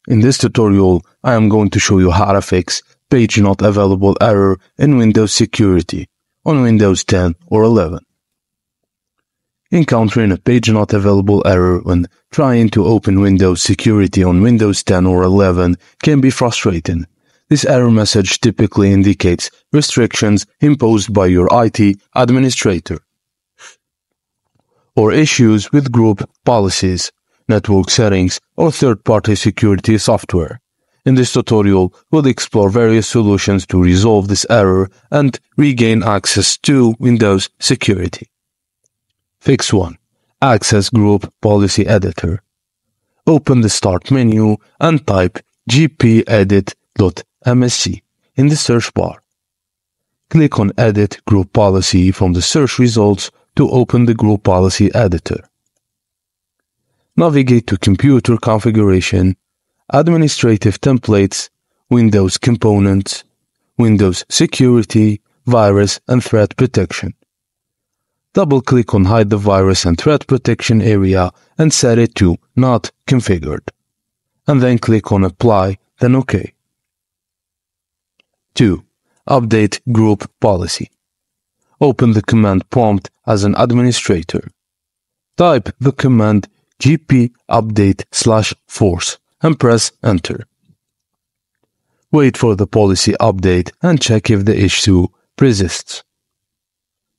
In this tutorial, I am going to show you how to fix page not available error in Windows Security on Windows 10 or 11. Encountering a page not available error when trying to open Windows Security on Windows 10 or 11 can be frustrating. This error message typically indicates restrictions imposed by your IT administrator or issues with group policies, network settings, or third-party security software. In this tutorial, we'll explore various solutions to resolve this error and regain access to Windows Security. Fix 1. Access Group Policy Editor. Open the Start menu and type gpedit.msc in the search bar. Click on Edit Group Policy from the search results to open the Group Policy Editor. Navigate to Computer Configuration, Administrative Templates, Windows Components, Windows Security, Virus and Threat Protection. Double-click on Hide the Virus and Threat Protection area and set it to Not Configured. And then click on Apply, then OK. 2. Update Group Policy. Open the command prompt as an administrator. Type the command gp-update/force and press Enter. Wait for the policy update and check if the issue persists.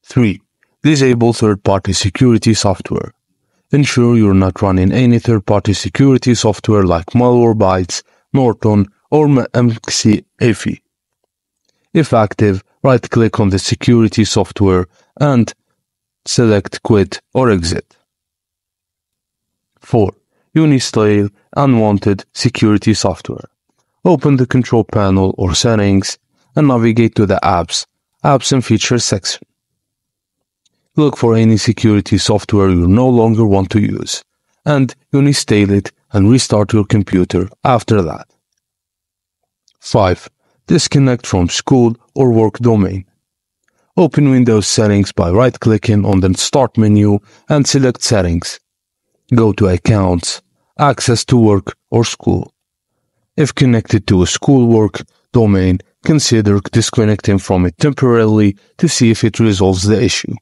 3. Disable third-party security software. Ensure you're not running any third-party security software like Malwarebytes, Norton, or McAfee. If active, right-click on the security software and select Quit or Exit. 4. Uninstall unwanted security software. Open the Control Panel or Settings and navigate to the Apps and Features section. Look for any security software you no longer want to use, and uninstall it and restart your computer after that. 5. Disconnect from school or work domain. Open Windows Settings by right-clicking on the Start menu and select Settings. Go to Accounts, Access to Work or School. If connected to a school work domain, consider disconnecting from it temporarily to see if it resolves the issue.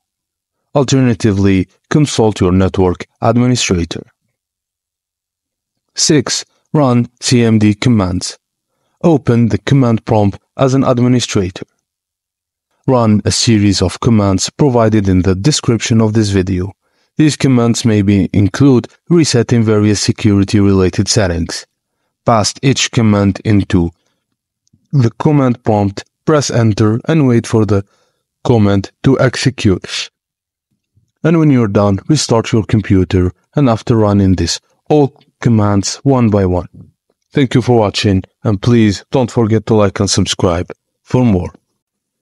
Alternatively, consult your network administrator. 6. Run CMD commands. Open the command prompt as an administrator. Run a series of commands provided in the description of this video. These commands may include resetting various security-related settings. Paste each command into the command prompt, press Enter, and wait for the command to execute. And when you're done, restart your computer, and after running all commands one by one. Thank you for watching, and please don't forget to like and subscribe for more.